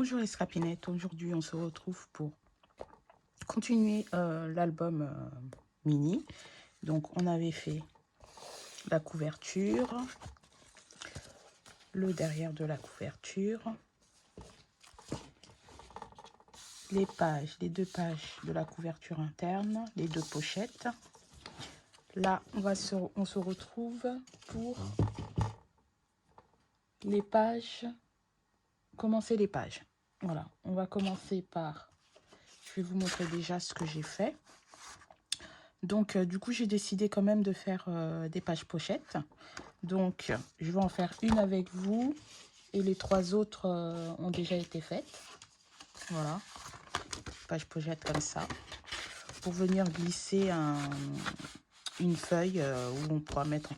Bonjour les scrapinettes, aujourd'hui on se retrouve pour continuer l'album mini. Donc on avait fait la couverture, le derrière de la couverture, les pages, les deux pages de la couverture interne, les deux pochettes. Là on se retrouve pour les pages, commencer les pages. Voilà, on va commencer par, je vais vous montrer déjà ce que j'ai fait. Donc, du coup, j'ai décidé quand même de faire des pages pochettes. Donc, je vais en faire une avec vous et les trois autres ont déjà été faites. Voilà, page pochette comme ça. Pour venir glisser une feuille où on pourra mettre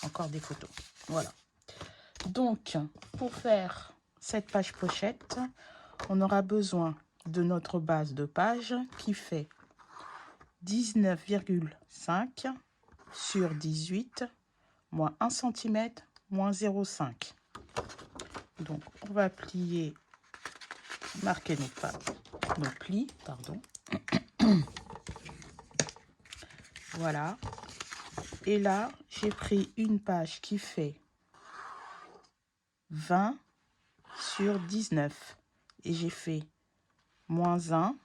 encore des photos. Voilà. Donc, pour faire cette page pochette, on aura besoin de notre base de page qui fait 19,5 sur 18, moins 1 cm, moins 0,5. Donc, on va plier, marquer nos plis, pardon. Voilà. Et là, j'ai pris une page qui fait 20 sur 19. Et j'ai fait moins 1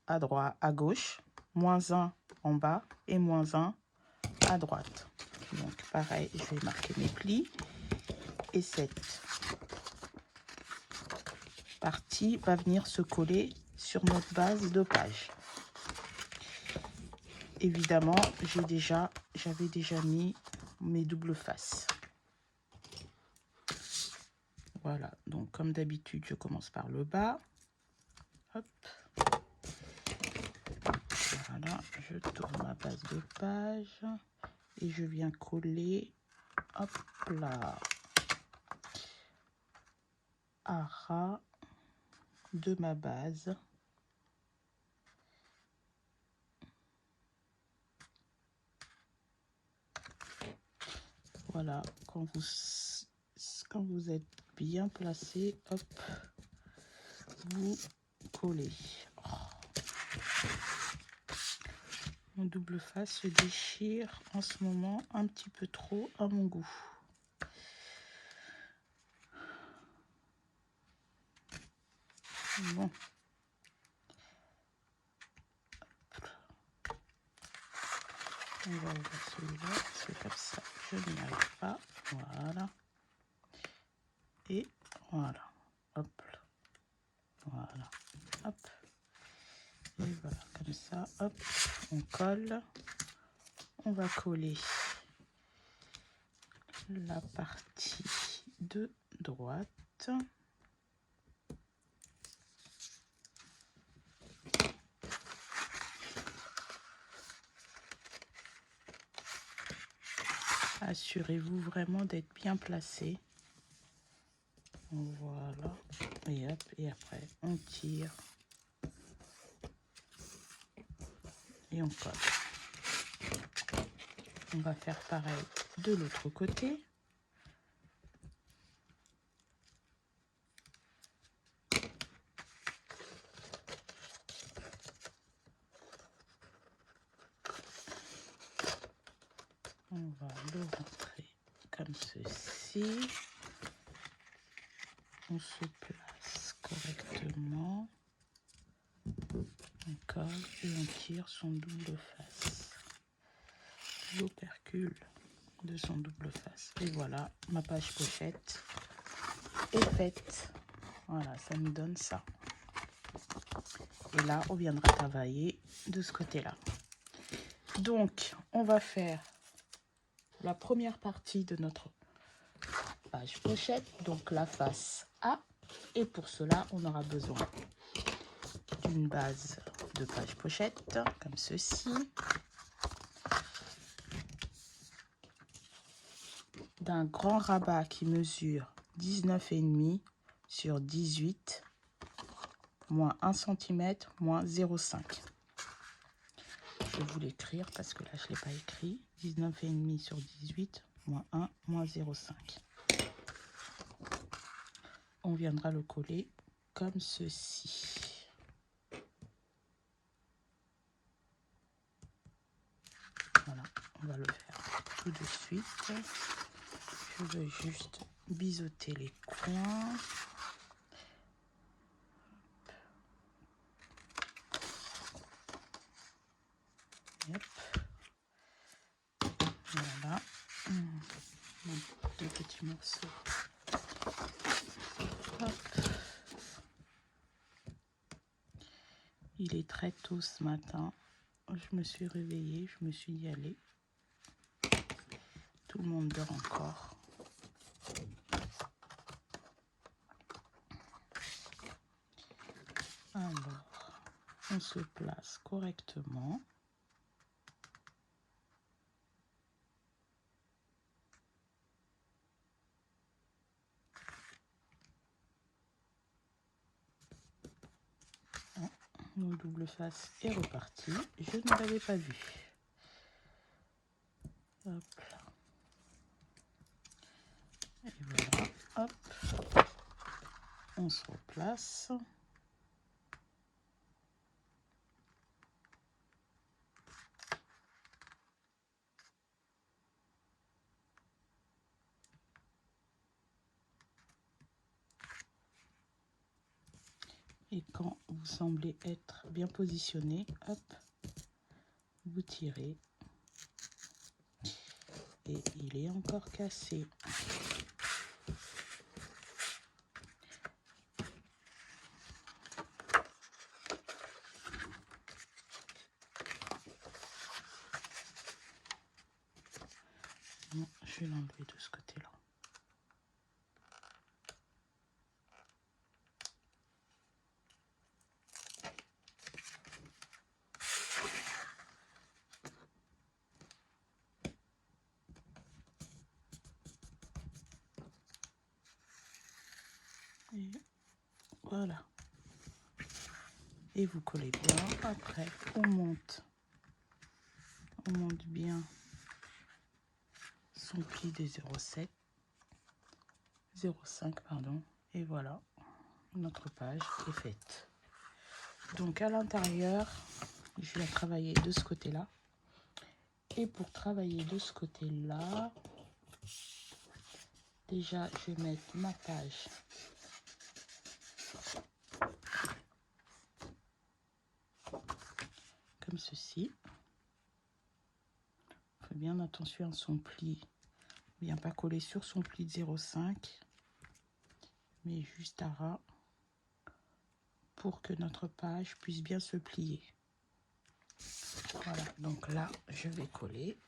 à droite, à gauche, moins 1 en bas et moins 1 à droite. Donc, pareil, je vais marquer mes plis. Et cette partie va venir se coller sur notre base de page. Évidemment, j'avais déjà mis mes doubles faces. Voilà, donc comme d'habitude, je commence par le bas. Hop. Voilà, je tourne ma base de page et je viens coller, hop là, à ras de ma base. Voilà, quand vous êtes bien placé, hop, vous collez. Mon double face se déchire en ce moment un petit peu trop à mon goût. Bon. On va ouvrir celui-là, parce que comme ça, je n'y arrive pas. Voilà. Et voilà. Hop. Voilà. Hop. Et voilà, comme ça, hop, on colle. On va coller la partie de droite. Assurez-vous vraiment d'être bien placé. Voilà. Et hop, et après, on tire. Et on colle. On va faire pareil de l'autre côté. On va le rentrer comme ceci. On se place correctement. On colle et on tire son double face. L'opercule de son double face. Et voilà, ma page pochette est faite. Voilà, ça nous donne ça. Et là, on viendra travailler de ce côté-là. Donc, on va faire la première partie de notre page pochette, donc la face A. Et pour cela, on aura besoin d'une base de page pochette, comme ceci. D'un grand rabat qui mesure 19,5 sur 18, moins 1 cm, moins 0,5. Je vais vous l'écrire parce que là, je ne l'ai pas écrit. 19,5 sur 18, moins 1, moins 0,5. On viendra le coller comme ceci. Voilà, on va le faire tout de suite. Je vais juste biseauter les coins. Hop. Voilà. Deux petits morceaux. Hop. Il est très tôt ce matin. Je me suis réveillée, je me suis dit allez. Tout le monde dort encore. Alors, on se place correctement. Mon double face est reparti. Je ne l'avais pas vu. Hop là. Et voilà. Hop. On se replace. Et quand vous semblez être bien positionné, hop, vous tirez. Et il est encore cassé. Non, je vais l'enlever de ce côté-là. Et voilà. Et vous collez bien. Après, on monte bien son pli des 0,7, 0,5 pardon. Et voilà, notre page est faite. Donc à l'intérieur, je vais travailler de ce côté-là. Et pour travailler de ce côté-là, déjà je vais mettre ma page comme ceci. Faites bien attention à son pli, bien pas coller sur son pli de 0,5, mais juste à ras pour que notre page puisse bien se plier. Voilà, donc là je vais coller.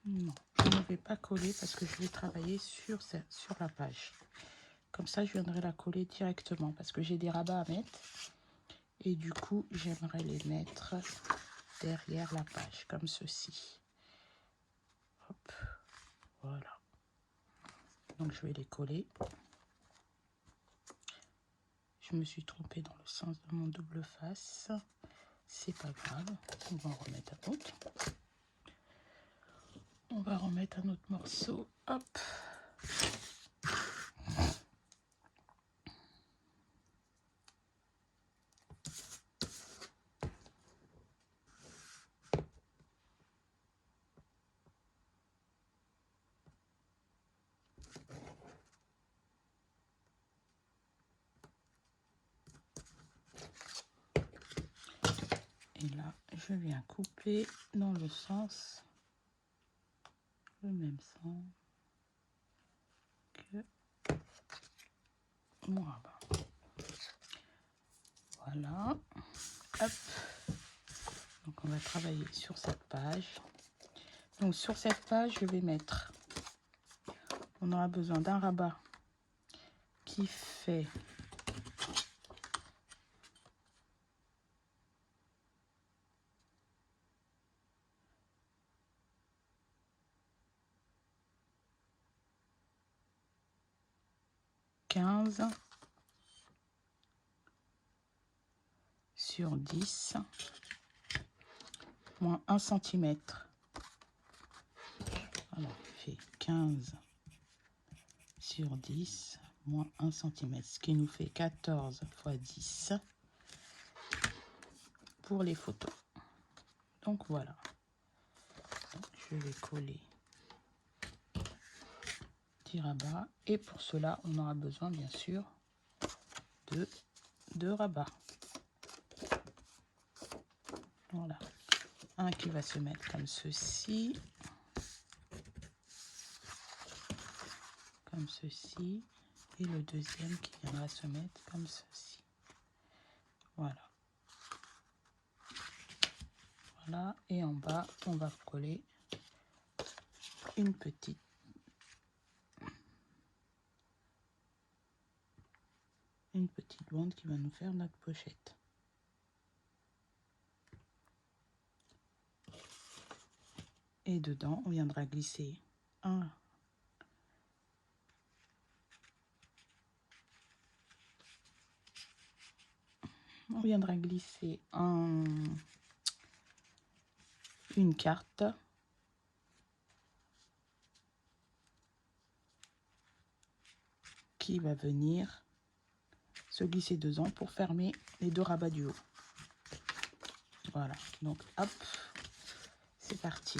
Non, je ne vais pas coller parce que je vais travailler sur la page. Comme ça, je viendrai la coller directement parce que j'ai des rabats à mettre. Et du coup, j'aimerais les mettre derrière la page, comme ceci. Hop, voilà. Donc, je vais les coller. Je me suis trompée dans le sens de mon double face. C'est pas grave. On va en remettre un autre. On va remettre un autre morceau. Hop. Et là, je viens couper dans le sens, le même sens que mon rabat. Voilà. Hop. Donc, on va travailler sur cette page. Donc, sur cette page, je vais mettre, on aura besoin d'un rabat qui fait 15 sur 10 moins 1 cm. Alors, il fait 15 sur 10 moins 1 cm, ce qui nous fait 14 fois 10 pour les photos. Donc voilà. Donc, je vais coller 10 rabats. Et pour cela, on aura besoin bien sûr de 2 rabats. Voilà. Un qui va se mettre comme ceci. Comme ceci. Et le deuxième qui viendra se mettre comme ceci. Voilà. Voilà. Et en bas, on va coller une petite bande qui va nous faire notre pochette. Et dedans, on viendra glisser un une carte qui va venir se glisser dedans pour fermer les 2 rabats du haut. Voilà, donc hop, c'est parti.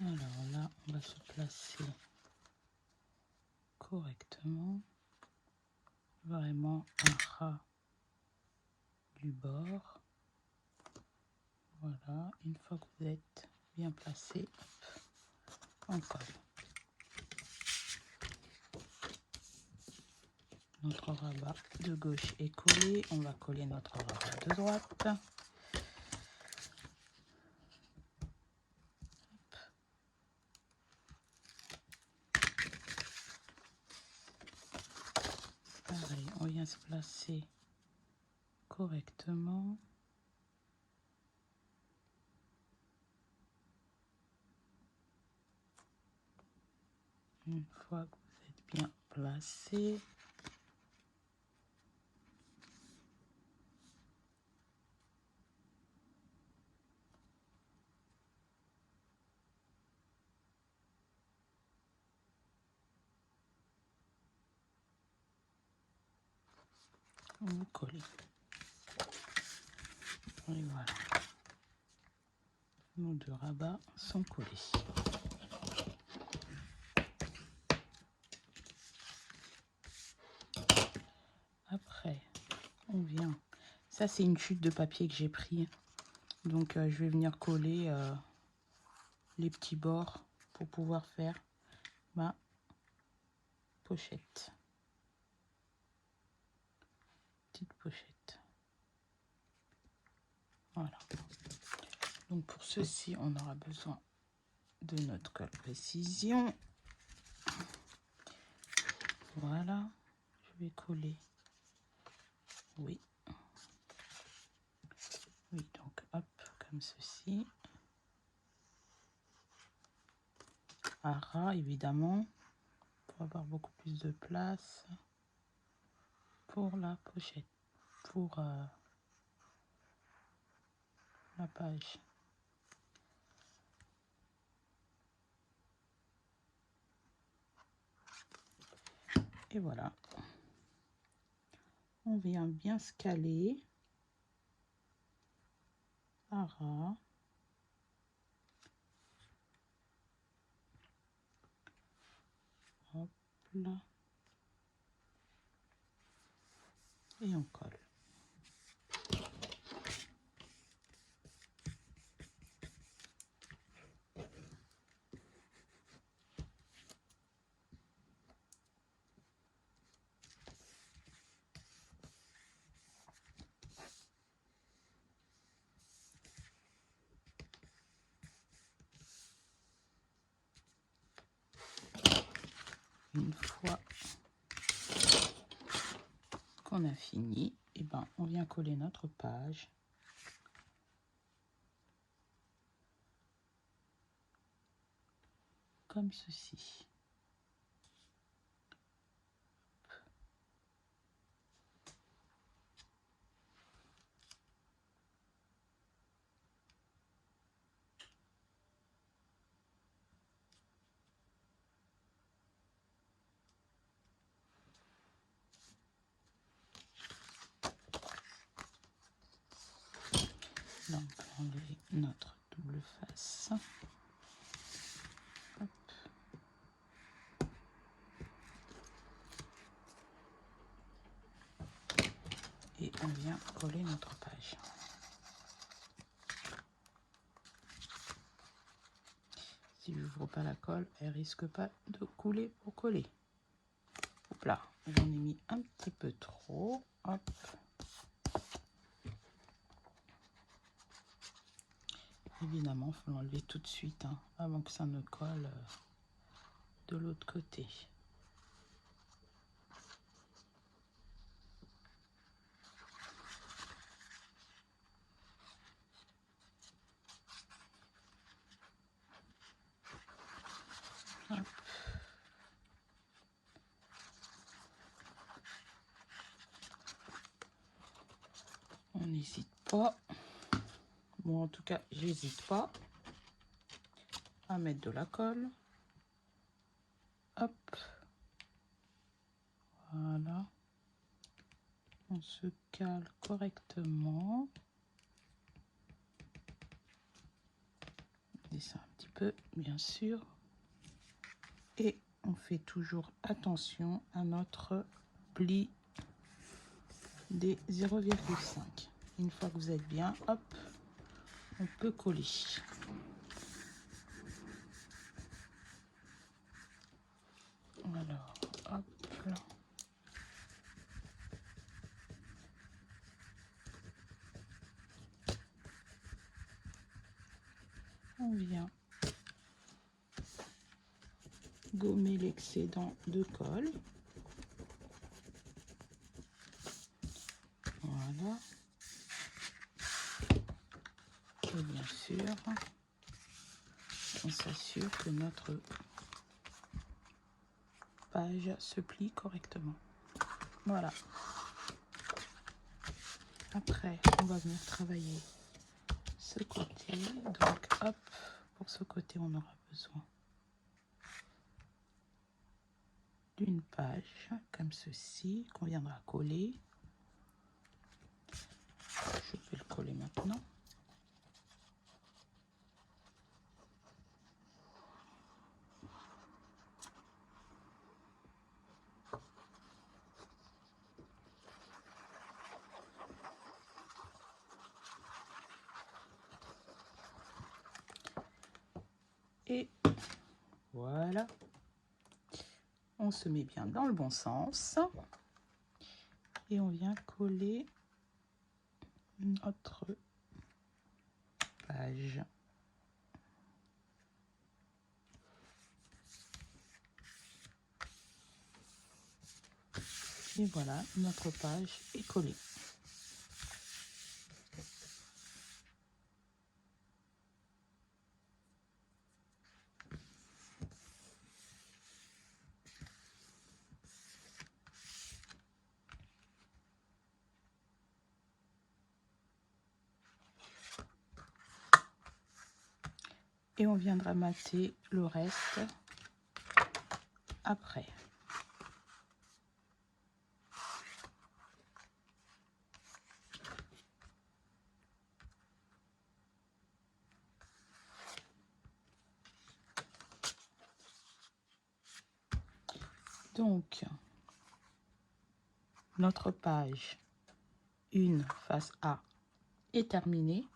Alors là, on va se placer correctement, vraiment un ras du bord. Voilà, une fois que vous êtes bien placé, on colle. Notre rabat de gauche est collé, on va coller notre rabat de droite. Pareil, on vient se placer correctement. Une fois que vous êtes bien placé, vous collez. Et voilà. Nos 2 rabats sont collés. Après, on vient. Ça, c'est une chute de papier que j'ai pris. Donc, je vais venir coller les petits bords pour pouvoir faire ma pochette. Petite pochette. Voilà. Donc, pour ceci, on aura besoin de notre colle précision. Voilà. Je vais coller. Oui. Oui, donc hop, comme ceci. À ras, évidemment, pour avoir beaucoup plus de place pour la pochette, pour la page. Et voilà. On vient bien se caler à ras. Hop là. Et on colle. Une fois qu'on a fini, et ben on vient coller notre page. comme ceci. Là, on peut enlever notre double face. Hop. Et on vient coller notre page. Si je n'ouvre pas la colle, elle risque pas de couler pour coller. Hop là, j'en ai mis un petit peu trop. Hop. Évidemment, il faut l'enlever tout de suite, hein, avant que ça ne colle de l'autre côté. Hop. On n'hésite pas. Bon, en tout cas, j'hésite pas à mettre de la colle. Hop. Voilà. On se cale correctement. On descend un petit peu, bien sûr. Et on fait toujours attention à notre pli des 0,5. Une fois que vous êtes bien, hop, on peut coller. Alors, hop là. On vient gommer l'excédent de colle. Voilà. Et bien sûr, on s'assure que notre page se plie correctement. Voilà. Après, on va venir travailler ce côté. Donc, hop, pour ce côté, on aura besoin d'une page comme ceci qu'on viendra coller. Je vais le coller maintenant. Et voilà, on se met bien dans le bon sens et on vient coller notre page. Et voilà, notre page est collée. Et on viendra mater le reste après. Donc, notre page 1 face A est terminée.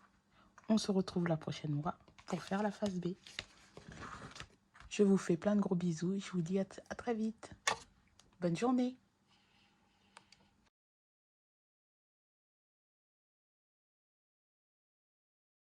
On se retrouve la prochaine fois pour faire la face B. Je vous fais plein de gros bisous et je vous dis à très vite. Bonne journée.